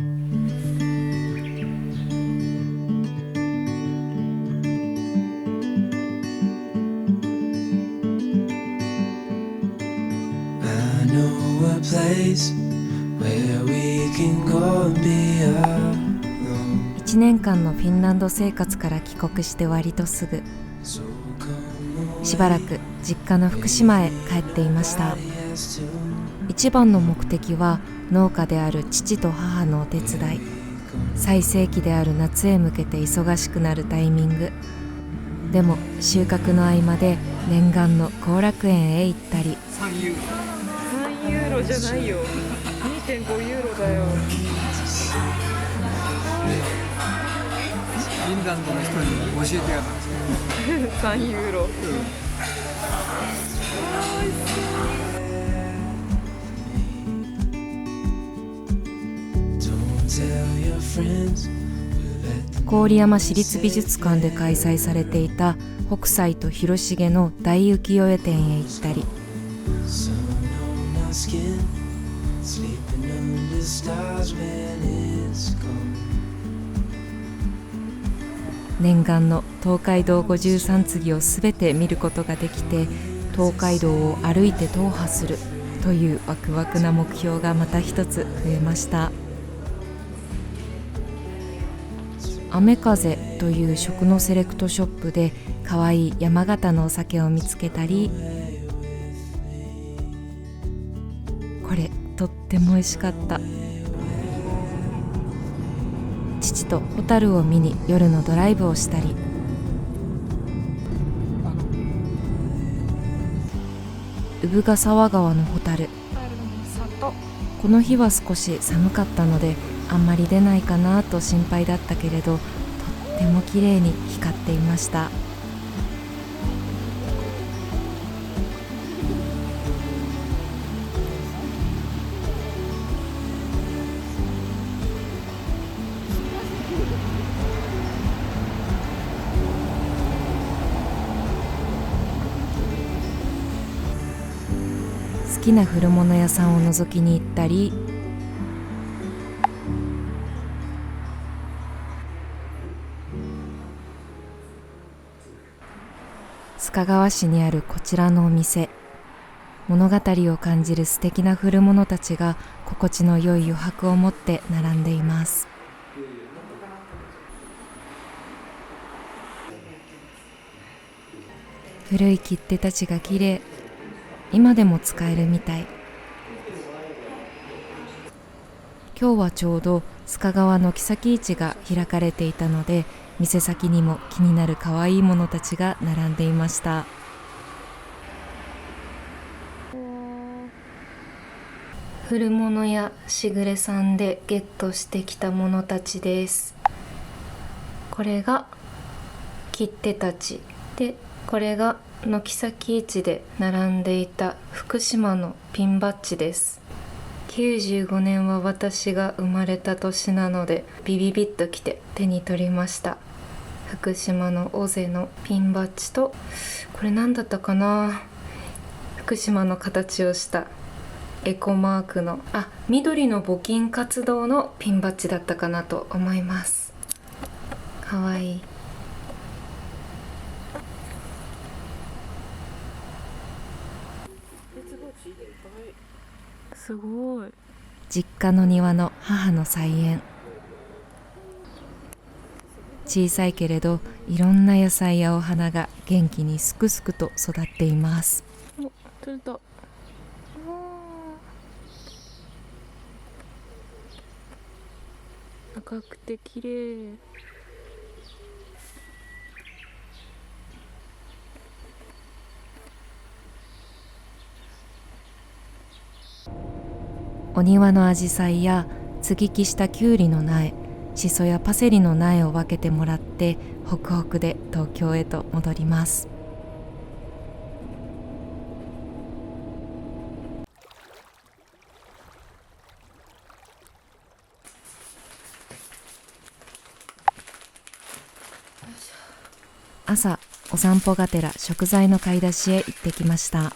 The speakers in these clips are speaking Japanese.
I know a place where we can go and be alone. 1年間のフィンランド生活から帰国して割とすぐ、しばらく実家の福島へ帰っていました。一番の目的は農家である父と母のお手伝い。最盛期である夏へ向けて忙しくなるタイミング。でも収穫の合間で念願の後楽園へ行ったり。3ユーロじゃないよ、2.5 ユーロだよ。フィンランドの人に教えてやったんですよ。3ユーロ、Don't tell your friends. 郡山市立美術館で開催されていた北斎と広重の大浮世絵展へ行ったり、 Sun on my skin, sleeping under stars when it's gone. 念願の東海道53次をすべて見ることができて、東海道を歩いて踏破するというワクワクな目標がまた一つ増えました。雨風という食のセレクトショップでかわいい山形のお酒を見つけたり、これとっても美味しかった。父とホタルを見に夜のドライブをしたり、産ヶ沢川のホタル。この日は少し寒かったのであんまり出ないかなと心配だったけれど、とっても綺麗に光っていました。好きな古物屋さんを覗きに行ったり、須賀川市にあるこちらのお店、物語を感じる素敵な古物たちが心地の良い余白を持って並んでいます。古い切手たちが綺麗。今でも使えるみたい。今日はちょうど須賀川の木崎市が開かれていたので、店先にも気になる可愛いものたちが並んでいました。古物屋しぐれさんでゲットしてきたものたちです。これが切手たちで、これが軒先市で並んでいた福島のピンバッジです。95年は私が生まれた年なので、ビビビッときて手に取りました。福島の尾瀬のピンバッジと、これ何だったかな、福島の形をしたエコマークの緑の募金活動のピンバッジだったかなと思います。かわいい。すごい。実家の庭の母の菜園。小さいけれどいろんな野菜やお花が元気にすくすくと育っています。お、取れた。赤くて綺麗。お庭のアジサイや接ぎ木したキュウリの苗、シソやパセリの苗を分けてもらって、ホクホクで東京へと戻ります。朝、お散歩がてら食材の買い出しへ行ってきました。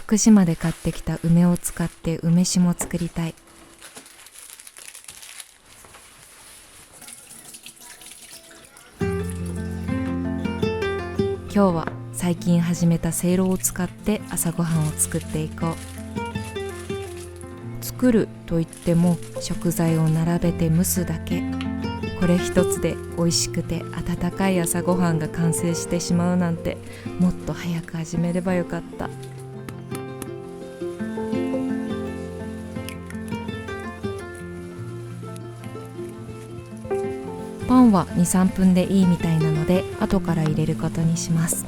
福島で買ってきた梅を使って梅酒も作りたい。今日は最近始めたせいろを使って朝ごはんを作っていこう。作るといっても食材を並べて蒸すだけ。これ一つで美味しくて温かい朝ごはんが完成してしまうなんて、もっと早く始めればよかった。パンは 2,3 分でいいみたいなので後から入れることにします。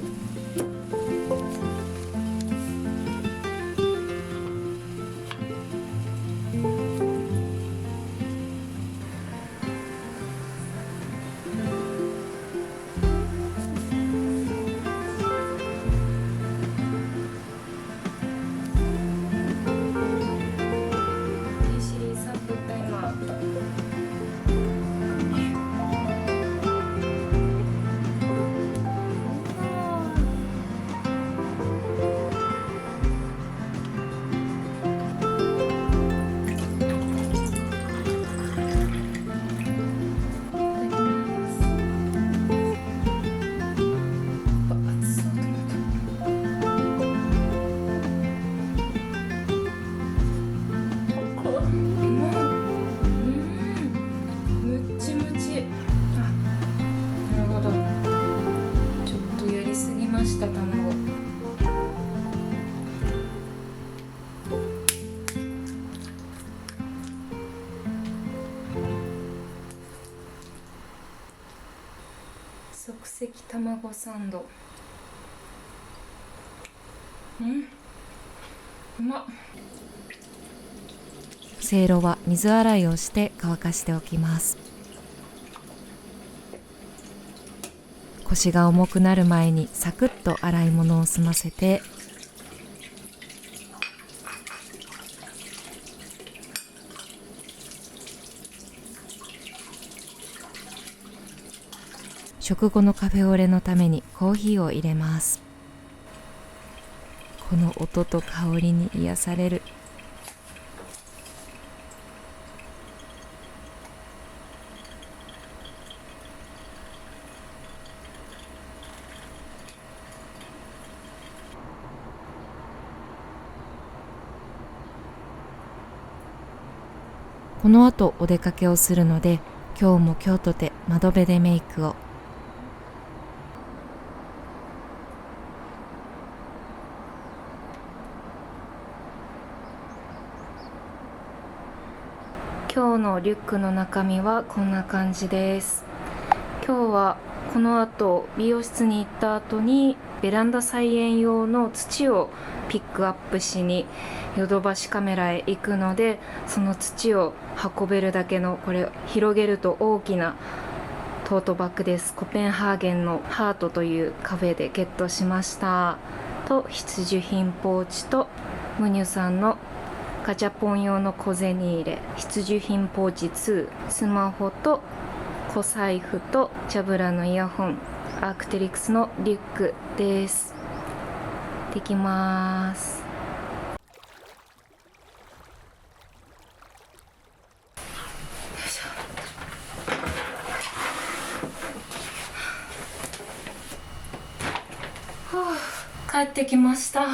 即席卵サンド。うまっ。せいろは水洗いをして乾かしておきます。腰が重くなる前にサクッと洗い物を済ませて、食後のカフェオレのためにコーヒーを入れます。この音と香りに癒される。この後お出かけをするので、今日も今日とて窓辺でメイクを。今日のリュックの中身はこんな感じです。今日はこの後美容室に行った後にベランダ菜園用の土をピックアップしにヨドバシカメラへ行くので、その土を運べるだけの、これ広げると大きなトートバッグです。コペンハーゲンのハートというカフェでゲットしました。と必需品ポーチとムニュさんのガチャポン用の小銭入れ、必需品ポーチ2、スマホと小財布とジャブラのイヤホン、アークテリクスのリュックです。行ってきます。帰ってきました。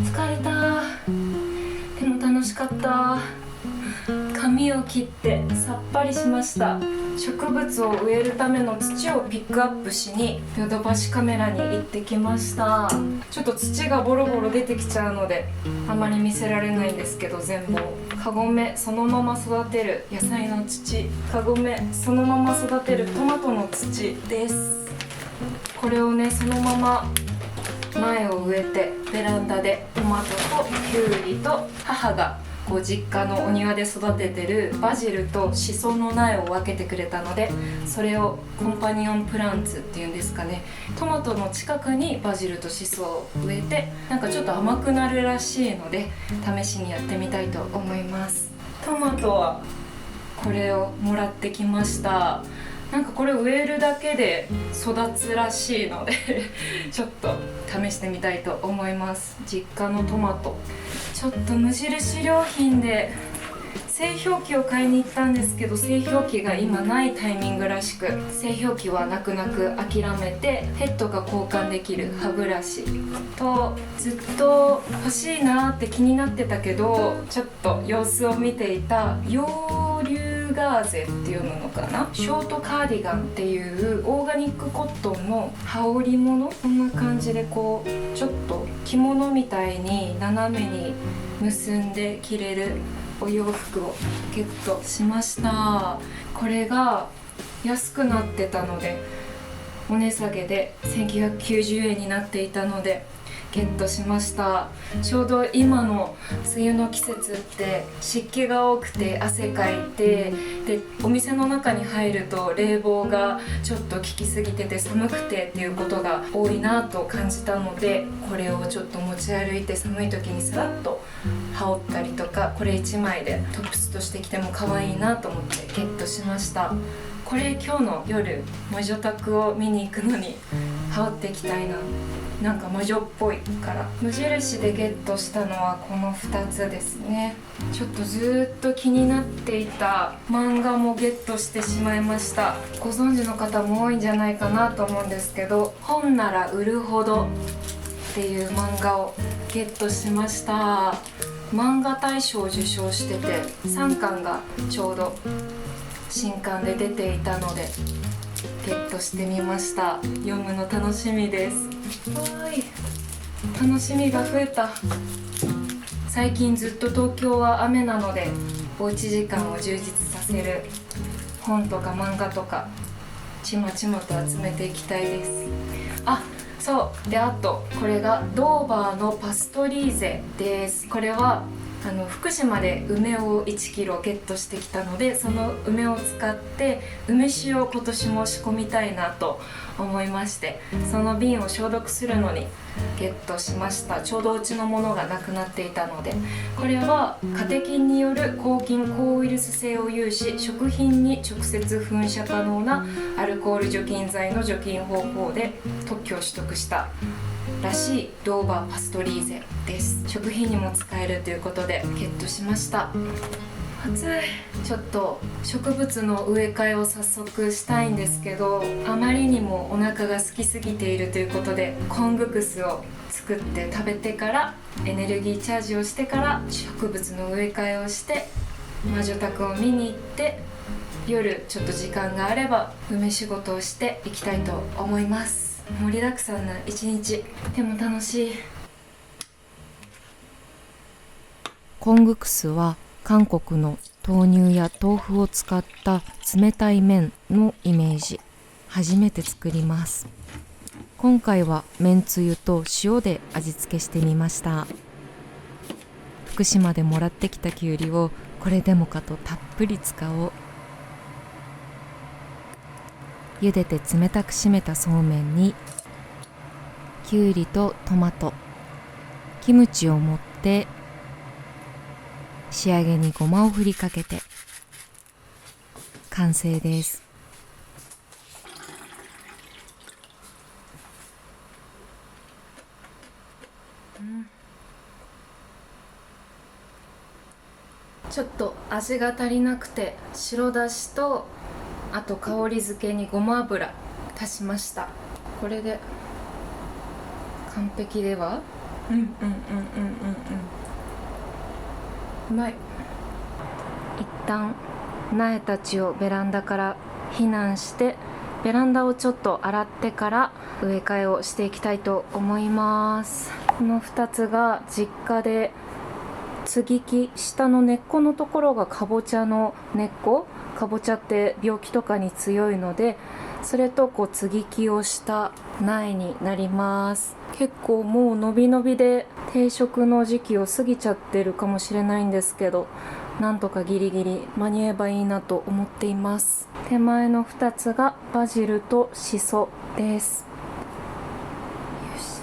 疲れた。でも楽しかった。髪を切ってさっぱりしました。植物を植えるための土をピックアップしにヨドバシカメラに行ってきました。ちょっと土がボロボロ出てきちゃうのであまり見せられないんですけど、全部カゴメそのまま育てる野菜の土、カゴメそのまま育てるトマトの土です。これをね、そのまま苗を植えてベランダでトマトとキュウリと母が実家のお庭で育ててるバジルとシソの苗を分けてくれたので、それをコンパニオンプランツっていうんですかね、トマトの近くにバジルとシソを植えて、なんかちょっと甘くなるらしいので試しにやってみたいと思います。トマトはこれをもらってきました。なんかこれ植えるだけで育つらしいのでちょっと試してみたいと思います。実家のトマト、ちょっと無印良品で製氷機を買いに行ったんですけど、製氷機が今ないタイミングらしく、製氷機は泣く泣く諦めて、ヘッドが交換できる歯ブラシと、ずっと欲しいなって気になってたけどちょっと様子を見ていたヨーリューガーゼっていうのかな、ショートカーディガンっていうオーガニックコットンの羽織物、こんな感じでこうちょっと着物みたいに斜めに結んで着れるお洋服をゲットしました。これが安くなってたので、お値下げで1990円になっていたのでゲットしました。ちょうど今の梅雨の季節って湿気が多くて汗かいて、でお店の中に入ると冷房がちょっと効きすぎてて寒くてっていうことが多いなと感じたので、これをちょっと持ち歩いて寒い時にさらっと羽織ったりとか、これ1枚でトップスとして着ても可愛いなと思ってゲットしました。これ今日の夜魔女宅を見に行くのに羽織っていきたいな。なんか魔女っぽいから。無印でゲットしたのはこの2つですね。ちょっとずっと気になっていた漫画もゲットしてしまいました。ご存知の方も多いんじゃないかなと思うんですけど、本なら売るほどっていう漫画をゲットしました。漫画大賞を受賞してて、3巻がちょうど新刊で出ていたのでゲットしてみました。読むの楽しみです。わーい、楽しみが増えた。最近ずっと東京は雨なので、おうち時間を充実させる本とか漫画とかちまちまと集めていきたいです。あ、そうで、あとこれがドーバーのパストリーゼです。これは福島で梅を1キロゲットしてきたので、その梅を使って梅酒を今年も仕込みたいなと思いまして、その瓶を消毒するのにゲットしました。ちょうどうちのものがなくなっていたので、これはカテキンによる抗菌抗ウイルス性を有し、食品に直接噴射可能なアルコール除菌剤の除菌方法で特許を取得したらしいドーバーパストリーゼです。食品にも使えるということでゲットしました。暑い。ちょっと植物の植え替えを早速したいんですけど、あまりにもお腹が空きすぎているということで、コングクスを作って食べてからエネルギーチャージをしてから植物の植え替えをして魔女宅を見に行って、夜ちょっと時間があれば梅仕事をしていきたいと思います。盛りだくさんな一日、でも楽しい。コングクスは韓国の豆乳や豆腐を使った冷たい麺のイメージ。初めて作ります。今回はめんつゆと塩で味付けしてみました。福島でもらってきたきゅうりをこれでもかとたっぷり使おう。茹でて冷たく締めたそうめんにきゅうりとトマト、キムチを盛って仕上げにごまを振りかけて完成です。ちょっと味が足りなくて、白だしとあと香り付けにごま油足しました。これで完璧では？うまい。一旦苗たちをベランダから避難して、ベランダをちょっと洗ってから植え替えをしていきたいと思います。この2つが実家で接ぎ木、下の根っこのところがかぼちゃの根っこ。かぼちゃって病気とかに強いので、それとこう接ぎ木をした苗になります。結構もう伸び伸びで定食の時期を過ぎちゃってるかもしれないんですけど、なんとかギリギリ間に合えばいいなと思っています。手前の2つがバジルとシソです。よし。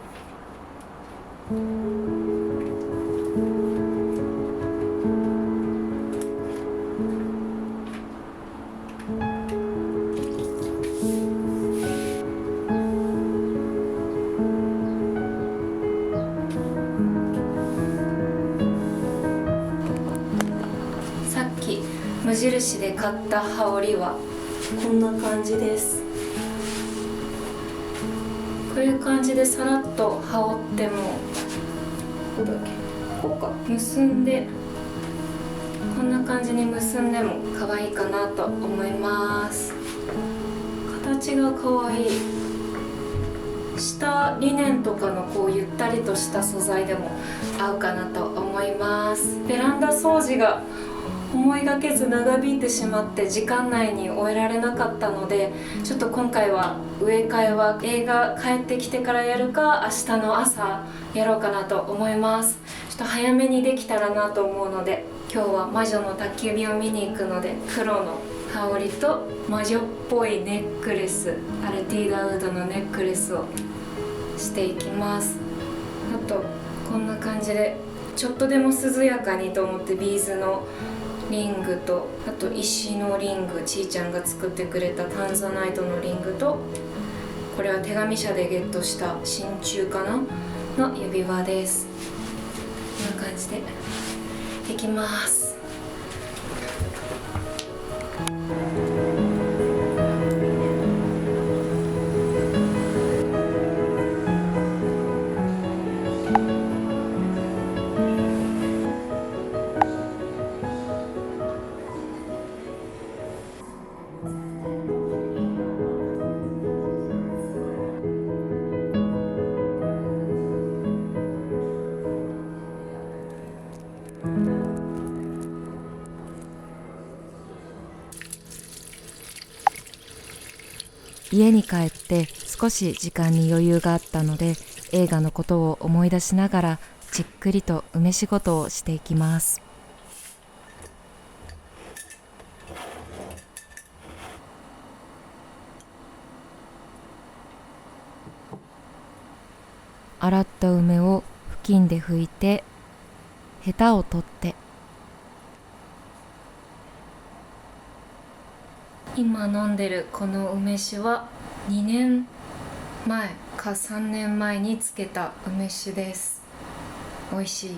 さ無印で買った羽織はこんな感じです。こういう感じでさらっと羽織っても、ここだけこうか結んで、こんな感じに結んでも可愛いかなと思います。形が可愛い。下リネンとかのこうゆったりとした素材でも合うかなと思います。ベランダ掃除が思いがけず長引いてしまって時間内に終えられなかったので、ちょっと今回は植え替えは映画帰ってきてからやるか明日の朝やろうかなと思います。ちょっと早めにできたらなと思うので、今日は魔女の宅急便を見に行くので、黒の羽織と魔女っぽいネックレス、アルティーダウッドのネックレスをしていきます。あとこんな感じでちょっとでも涼やかにと思ってビーズのリングと、あと石のリング、ちーちゃんが作ってくれたタンザナイトのリングと、これは手紙社でゲットした真鍮かなの指輪です。こんな感じでできます。家に帰って少し時間に余裕があったので、映画のことを思い出しながらじっくりと梅仕事をしていきます。洗った梅を布巾で拭いて、ヘタを取って、今飲んでるこの梅酒は2年前か3年前につけた梅酒です。美味しい。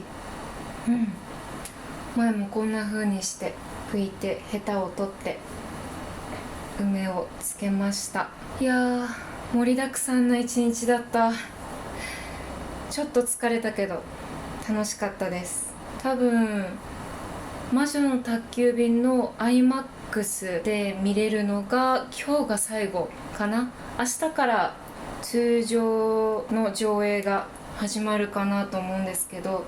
前もこんな風にして拭いてヘタを取って梅をつけました。いやー、盛りだくさんな一日だった。ちょっと疲れたけど楽しかったです。多分魔女の宅急便の IMAX で見れるのが今日が最後かな。明日から通常の上映が始まるかなと思うんですけど、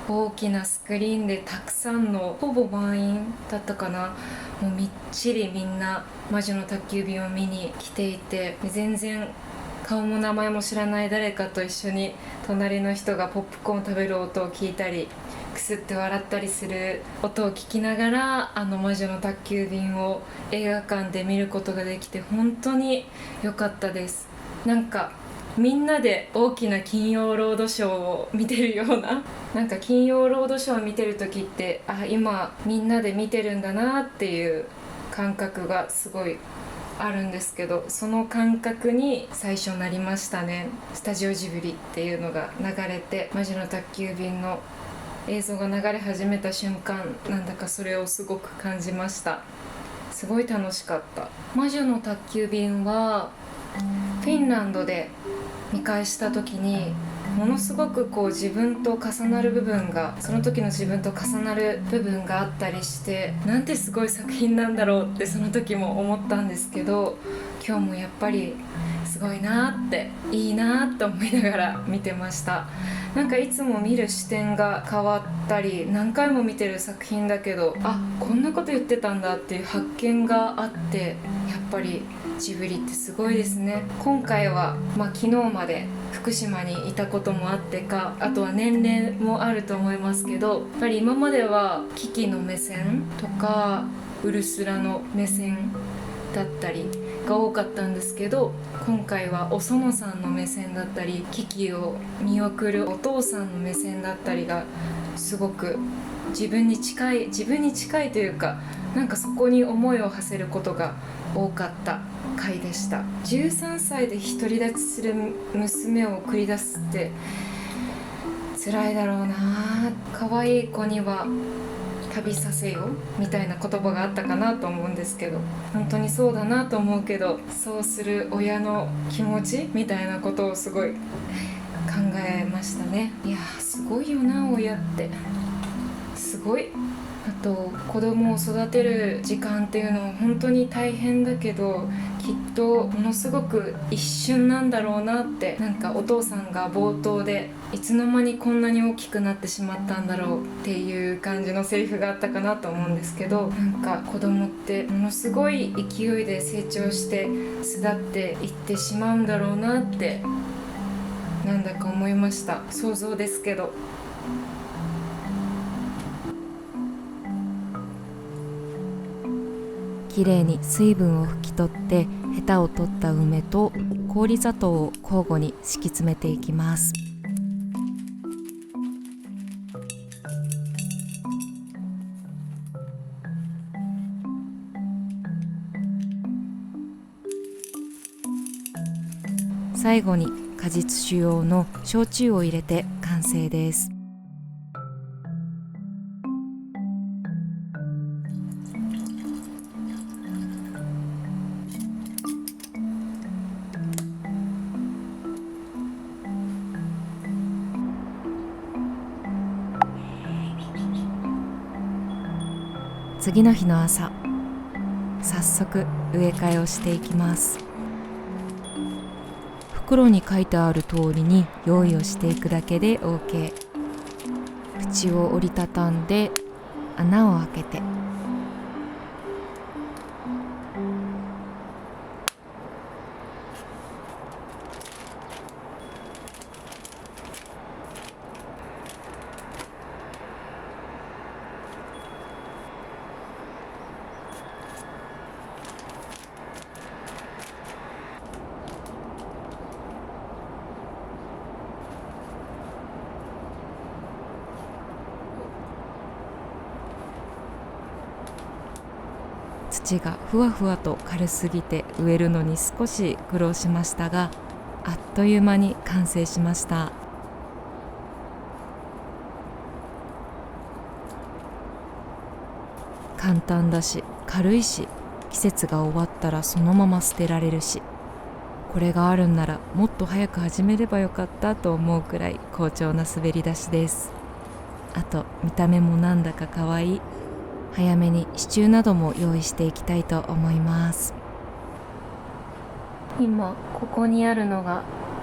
大きなスクリーンでたくさんの、ほぼ満員だったかな、もうみっちりみんな魔女の宅急便を見に来ていて、全然顔も名前も知らない誰かと一緒に隣の人がポップコーン食べる音を聞いたり、くすって笑ったりする音を聞きながら、あの魔女の宅急便を映画館で見ることができて本当に良かったです。なんかみんなで大きな金曜ロードショーを見てるような、なんか金曜ロードショーを見てる時って、あ、今みんなで見てるんだなっていう感覚がすごいあるんですけど、その感覚に最初なりましたね。スタジオジブリっていうのが流れて、魔女の宅急便の映像が流れ始めた瞬間、なんだかそれをすごく感じました。すごい楽しかった。魔女の宅急便はフィンランドで見返した時に、ものすごくこう自分と重なる部分が、その時の自分と重なる部分があったりして、なんてすごい作品なんだろうってその時も思ったんですけど、今日もやっぱりすごいなって、いいなって思いながら見てました。なんかいつも見る視点が変わったり、何回も見てる作品だけど、あ、こんなこと言ってたんだっていう発見があって、やっぱりジブリってすごいですね。今回は、昨日まで福島にいたこともあってか、あとは年齢もあると思いますけど、やっぱり今まではキキの目線とかウルスラの目線だったりが多かったんですけど、今回はお園さんの目線だったり、キキを見送るお父さんの目線だったりがすごく自分に近いというか、なんかそこに思いを馳せることが多かった回でした。13歳で独り立ちする娘を送り出すって辛いだろうな。可愛い子には旅させよみたいな言葉があったかなと思うんですけど、本当にそうだなと思うけど、そうする親の気持ちみたいなことをすごい考えましたね。いやすごいよな、親ってすごい。あと子供を育てる時間っていうのは本当に大変だけど、きっとものすごく一瞬なんだろうなって、なんかお父さんが冒頭でいつの間にこんなに大きくなってしまったんだろうっていう感じのセリフがあったかなと思うんですけど、なんか子供ってものすごい勢いで成長して巣立っていってしまうんだろうなってなんだか思いました。想像ですけど。きれいに水分を拭き取ってヘタを取った梅と氷砂糖を交互に敷き詰めていきます。最後に果実酒用の焼酎を入れて完成です。次の日の朝、早速植え替えをしていきます。袋に書いてある通りに用意をしていくだけで OK。 縁を折りたたんで穴を開けて、土がふわふわと軽すぎて植えるのに少し苦労しましたが、あっという間に完成しました。簡単だし軽いし、季節が終わったらそのまま捨てられるし、これがあるんならもっと早く始めればよかったと思うくらい好調な滑り出しです。あと見た目もなんだか可愛い。早めに支柱なども用意していきたいと思います。今ここにあるのが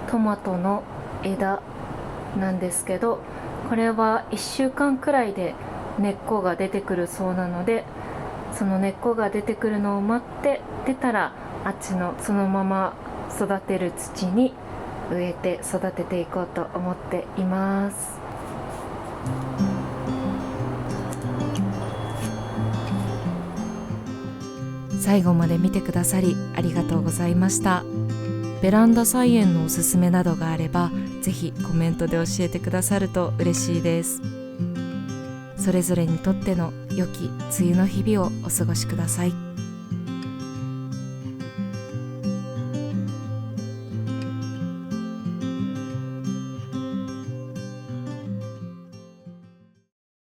トマトの枝なんですけど、これは1週間くらいで根っこが出てくるそうなので、その根っこが出てくるのを待って、出たらあっちのそのまま育てる土に植えて育てていこうと思っています。最後まで見てくださりありがとうございました。ベランダ菜園のおすすめなどがあれば、ぜひコメントで教えてくださると嬉しいです。それぞれにとっての良き梅雨の日々をお過ごしください。